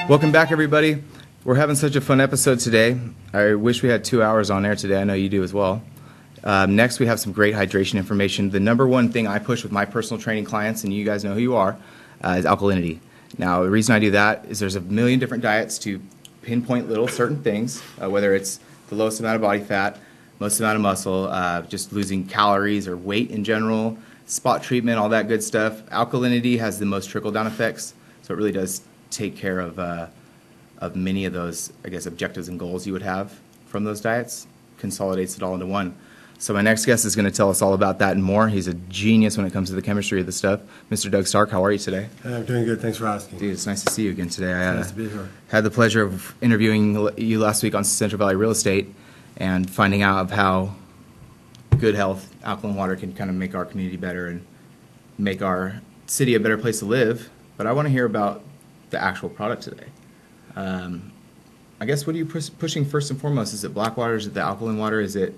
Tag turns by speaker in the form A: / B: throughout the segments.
A: Welcome back, everybody. We're having such a fun episode today. I wish we had 2 hours on air today. I know you do as well. Next, we have some great hydration information. The number one thing I push with my personal training clients, and you guys know who you are, is alkalinity. Now, the reason I do that is there's a million different diets to pinpoint little certain things, whether it's the lowest amount of body fat, most amount of muscle, just losing calories or weight in general, spot treatment, all that good stuff. Alkalinity has the most trickle-down effects, so it really does take care of many of those, I guess, objectives and goals you would have from those diets, consolidates it all into one. So my next guest is going to tell us all about that and more. He's a genius when it comes to the chemistry of the stuff. Mr. Doug Stark, how are you today?
B: I'm doing good. Thanks for asking.
A: Dude, it's nice to see you again today.
B: Nice to be here.
A: Had the pleasure of interviewing you last week on Central Valley Real Estate and finding out of how good health alkaline water can kind of make our community better and make our city a better place to live. But I want to hear about the actual product today. I guess, what are you pushing first and foremost? Is it Blackwater? Is it the alkaline water? Is it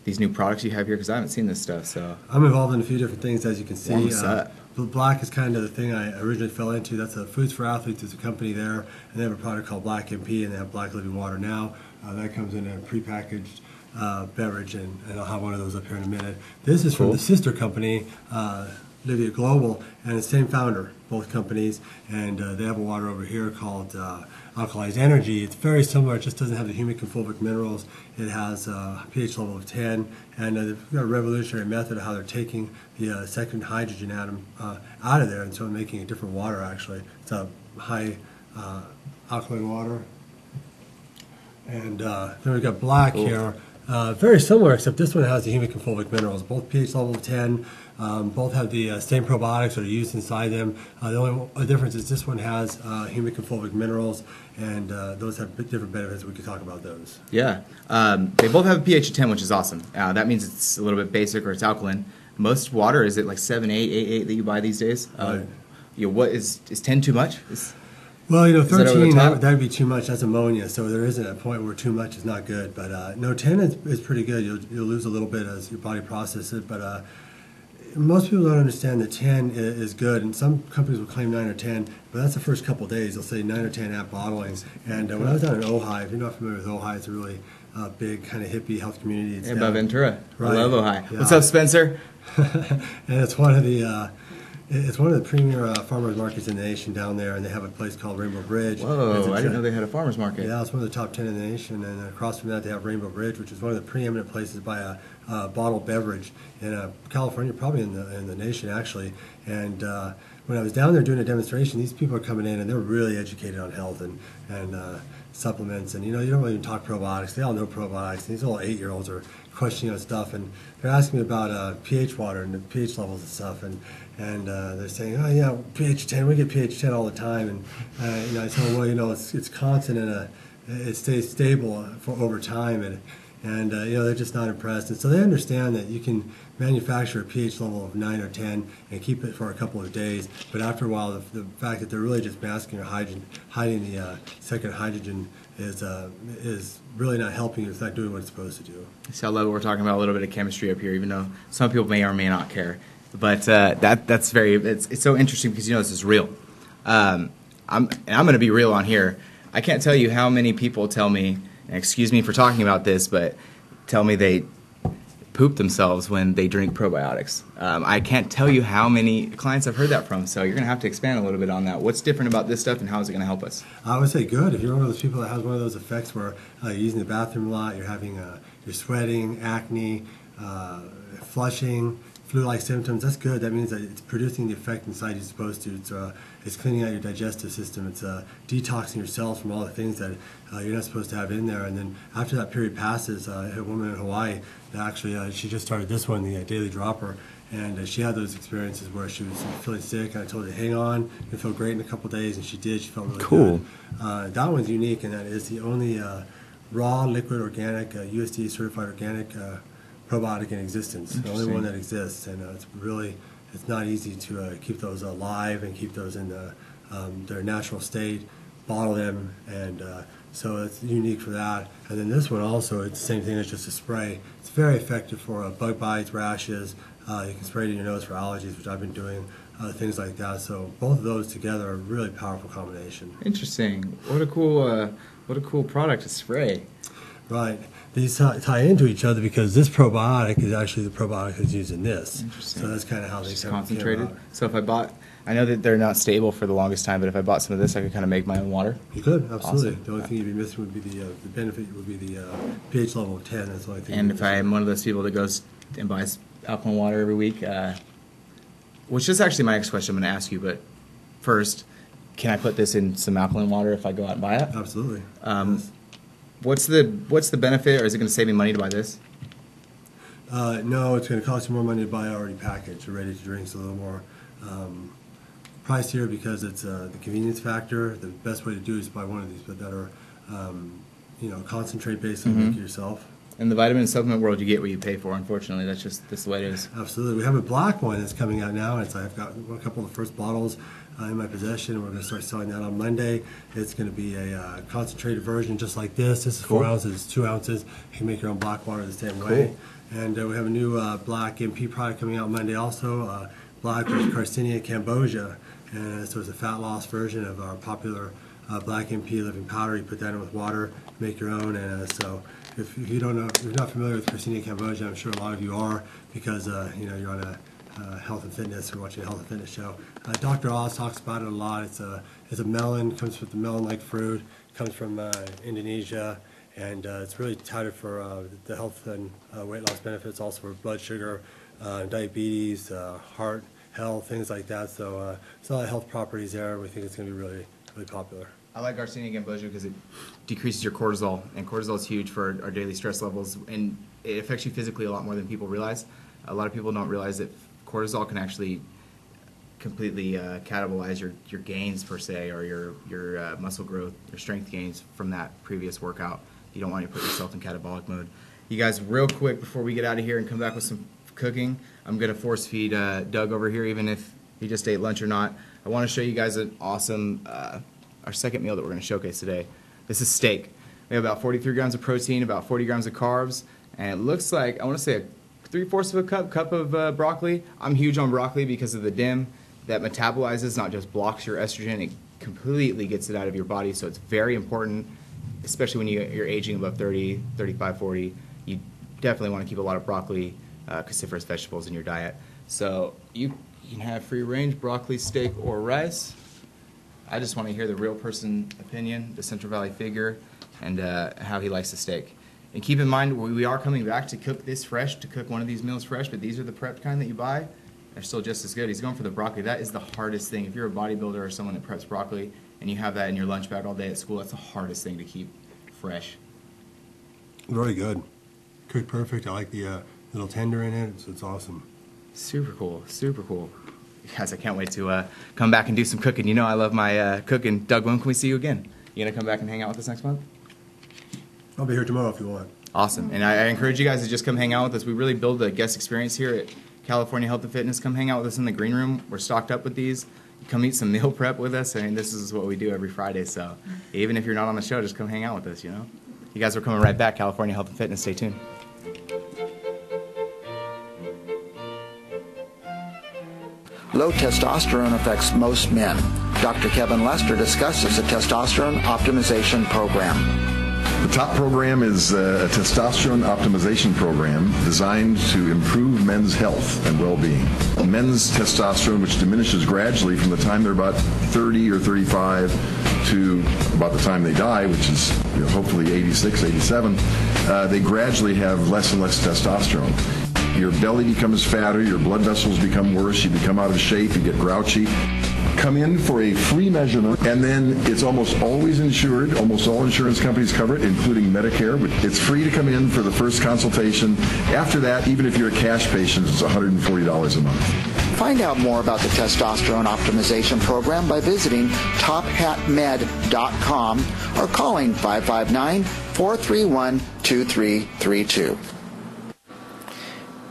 A: these new products you have here? Because I haven't seen this stuff. So
B: I'm involved in a few different things, as you can see.
A: The
B: Black is kind of the thing I originally fell into. That's a Foods for Athletes. There's a company there, and they have a product called Black MP, and they have Black Living Water now. That comes in a prepackaged beverage, and I'll have one of those up here in a minute. This is from the sister company, Livia Global, and the same founder, both companies, and they have a water over here called Alkalized Energy. It's very similar, it just doesn't have the humic and fulvic minerals. It has a pH level of 10, and they've got a revolutionary method of how they're taking the second hydrogen atom out of there, and so making a different water, actually. It's a high alkaline water. And then we've got Black here. Very similar, except this one has the humic and fulvic minerals. Both pH level of 10. Both have the same probiotics that are used inside them. The only difference is this one has humic and fulvic minerals, and those have different benefits. We could talk about those.
A: Yeah. They both have a pH of 10, which is awesome. That means it's a little bit basic or it's alkaline. Most water, is it like 7, 8, 8, 8 that you buy these days?
B: Right.
A: What is 10 too much?
B: Well, 13, that would be too much. That's ammonia, so there isn't a point where too much is not good. But no, 10 is pretty good. You'll lose a little bit as your body processes it, but most people don't understand that 10 is good, and some companies will claim 9 or 10, but that's the first couple of days. They'll say 9 or 10 at bottling. And when I was down in Ojai, if you're not familiar with Ojai, it's a really big kind of hippie health community. It's
A: about Ventura.
B: Right.
A: I love Ojai.
B: Yeah.
A: What's up, Spencer?
B: And it's one of the premier farmers markets in the nation down there, and they have a place called Rainbow Bridge.
A: Whoa, I didn't know they had a farmers market.
B: Yeah, it's one of the top 10 in the nation, and across from that they have Rainbow Bridge, which is one of the preeminent places to buy a bottled beverage in California, probably in the nation, actually. And when I was down there doing a demonstration, these people are coming in, and they're really educated on health and supplements, and you don't really even talk probiotics. They all know probiotics. These little 8-year-olds are questioning on stuff, and they're asking me about pH water and the pH levels and stuff, and they're saying, oh yeah, pH 10. We get pH 10 all the time, and I tell them, well, it's constant and it stays stable for over time, and they're just not impressed, and so they understand that you can manufacture a pH level of 9 or 10 and keep it for a couple of days, but after a while, the fact that they're really just masking or hiding the second hydrogen is really not helping you. It's not doing what it's supposed to do.
A: See, I love it. We're talking about a little bit of chemistry up here, even though some people may or may not care. But it's so interesting because this is real. I'm going to be real on here. I can't tell you how many people tell me, and excuse me for talking about this, but tell me they poop themselves when they drink probiotics. I can't tell you how many clients I've heard that from, so you're going to have to expand a little bit on that. What's different about this stuff, and how is it going to help us?
B: I would say good. If you're one of those people that has one of those effects where you're using the bathroom a lot, you're having you're sweating, acne, flushing, flu-like symptoms, that's good. That means that it's producing the effect inside you're supposed to. It's cleaning out your digestive system. It's detoxing your cells from all the things that you're not supposed to have in there. And then after that period passes, I had a woman in Hawaii that actually, she just started this one, the Daily Dropper, and she had those experiences where she was feeling sick, and I told her, hang on, you'll feel great in a couple of days, and she did. She felt really
A: cool.
B: Good. That one's unique, and that is the only raw, liquid, organic, USDA certified organic probiotic in existence. The only one that exists, and it's not easy to keep those alive and keep those in their natural state, bottle them, and so it's unique for that. And then this one also, it's the same thing, it's just a spray. It's very effective for bug bites, rashes. You can spray it in your nose for allergies, which I've been doing. things like that. So both of those together are a really powerful combination.
A: Interesting. What a cool product to spray.
B: Right. These tie into each other because this probiotic is actually the probiotic that's used in this.
A: Interesting.
B: So that's kind of how they
A: Just
B: kind of came
A: concentrated.
B: about.
A: So if I bought, I know that they're not stable for the longest time, but if I bought some of this, I could kind of make my own water.
B: You could, absolutely.
A: Awesome.
B: The only thing you'd be missing would be the benefit would be the pH level of 10. That's the only thing.
A: And
B: you'd
A: if
B: be missing.
A: I'm one of those people that goes and buys alkaline water every week, which is actually my next question I'm going to ask you, but first, can I put this in some alkaline water if I go out and buy it?
B: Absolutely. Yes.
A: What's the benefit, or is it going to save me money to buy this?
B: No, it's going to cost you more money to buy already packaged or ready to drink. So a little more pricier because it's the convenience factor. The best way to do is buy one of these, but that are concentrate based and make it yourself.
A: In the vitamin and supplement world, you get what you pay for. Unfortunately, that's the way it is.
B: Absolutely. We have a black one that's coming out now. I've got a couple of the first bottles in my possession. We're going to start selling that on Monday. It's going to be a concentrated version just like this. This is 4 ounces, 2 ounces. You can make your own black water the same way. And we have a new black MP product coming out Monday also. Black with Carcinia cambogia. And so it's a fat loss version of our popular black MP living powder. You put that in with water, make your own. And so if you don't know, if you're not familiar with Carcinia cambogia, I'm sure a lot of you are because you're on a health and fitness or watching a health and fitness show. Dr. Oz talks about it a lot. It's a melon, comes with the melon-like fruit, comes from Indonesia, and it's really touted for the health and weight loss benefits, also for blood sugar, diabetes, heart health, things like that. So there's a lot of health properties there. We think it's going to be really, really popular.
A: I like Garcinia cambogia because it decreases your cortisol, and cortisol is huge for our daily stress levels, and it affects you physically a lot more than people realize. A lot of people don't realize that cortisol can actually completely catabolize your gains per se, or your muscle growth, your strength gains from that previous workout. You don't want to put yourself in catabolic mode. You guys, real quick before we get out of here and come back with some cooking, I'm going to force feed Doug over here, even if he just ate lunch or not. I want to show you guys an awesome, our second meal that we're going to showcase today. This is steak. We have about 43 grams of protein, about 40 grams of carbs, and it looks like, I want to say a 3/4 of a cup of broccoli. I'm huge on broccoli because of the DIM that metabolizes, not just blocks your estrogen, it completely gets it out of your body, so it's very important, especially when you're aging above 30, 35, 40. You definitely want to keep a lot of broccoli, cruciferous vegetables in your diet. So you can have free-range broccoli, steak, or rice. I just want to hear the real person opinion, the Central Valley figure, and how he likes the steak. And keep in mind, we are coming back to cook this fresh, to cook one of these meals fresh, but these are the prepped kind that you buy. They're still just as good. He's going for the broccoli. That is the hardest thing. If you're a bodybuilder or someone that preps broccoli and you have that in your lunch bag all day at school, that's the hardest thing to keep fresh.
B: Very good. Cooked perfect. I like the little tender in it. It's awesome.
A: Super cool. Super cool. Guys, I can't wait to come back and do some cooking. You know I love my cooking. Doug, when can we see you again? You going to come back and hang out with us next month?
B: I'll be here tomorrow if you want.
A: Awesome. And I encourage you guys to just come hang out with us. We really build a guest experience here at California Health and Fitness. Come hang out with us in the green room. We're stocked up with these. Come eat some meal prep with us. I mean, this is what we do every Friday. So even if you're not on the show, just come hang out with us, you know? You guys are coming right back. California Health and Fitness. Stay tuned.
C: Low testosterone affects most men. Dr. Kevin Lester discusses the testosterone optimization program.
D: The top program is a testosterone optimization program designed to improve men's health and well-being. Men's testosterone, which diminishes gradually from the time they're about 30 or 35 to about the time they die, which is hopefully 86, 87, they gradually have less and less testosterone. Your belly becomes fatter, your blood vessels become worse, you become out of shape, you get grouchy. Come in for a free measurement, and then it's almost always insured. Almost all insurance companies cover it, including Medicare. It's free to come in for the first consultation. After that, even if you're a cash patient, it's $140 a month.
C: Find out more about the testosterone optimization program by visiting tophatmed.com or calling 559-431-2332.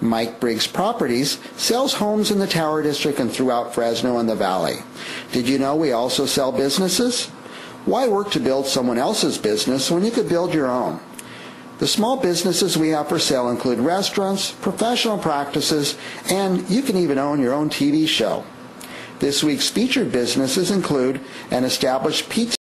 C: Mike Briggs Properties sells homes in the Tower District and throughout Fresno and the Valley. Did you know we also sell businesses? Why work to build someone else's business when you could build your own? The small businesses we have for sale include restaurants, professional practices, and you can even own your own TV show. This week's featured businesses include an established pizza